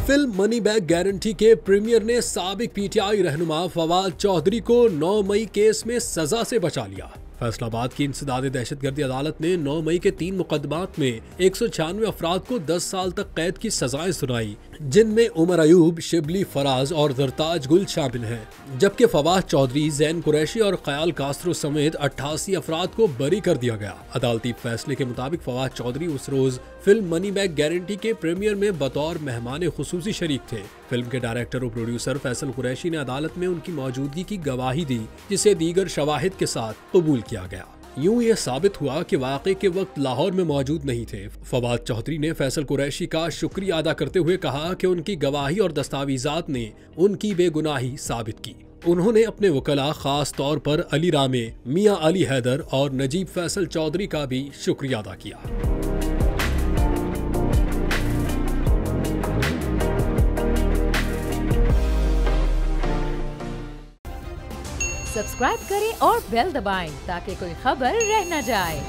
Film money back guarantee के premiere ने साबिक पीटीआई रहनुमा फवाद चौधरी को 9 मई केस में सजा से बचा लिया। फैसलाबाद की इंसदादे दहशतगर्दी अदालत ने 9 मई के 3 मुकदमात में 196 अफराद को 10 साल तक कैद की सजाएं सुनाई, जिनमें उमर अयूब, शिबली फराज और दरताज गुल शामिल हैं, जबकि फवाद चौधरी, जैन कुरैशी और ख्याल कास्त्रो समेत 88 अफराद को बरी कर दिया गया। अदालती फैसले के मुताबिक फवाद चौधरी उस रोज फिल्म मनी बैक गारंटी के प्रीमियर में बतौर मेहमान खुसूसी शरीक थे। फिल्म के डायरेक्टर और प्रोड्यूसर फैसल कुरैशी ने अदालत में उनकी मौजूदगी की गवाही दी, जिसे दीगर शवाहिद के साथ कबूल किया गया। यूं यह साबित हुआ कि वाक़े के वक्त लाहौर में मौजूद नहीं थे। फवाद चौधरी ने फैसल कुरैशी का शुक्रिया अदा करते हुए कहा कि उनकी गवाही और दस्तावेजात ने उनकी बेगुनाही साबित की। उन्होंने अपने वकला, खास तौर पर अली रामे, मियां अली हैदर और नजीब फैसल चौधरी का भी शुक्रिया अदा किया। सब्सक्राइब करें और बेल दबाएं ताकि कोई खबर रह न जाए।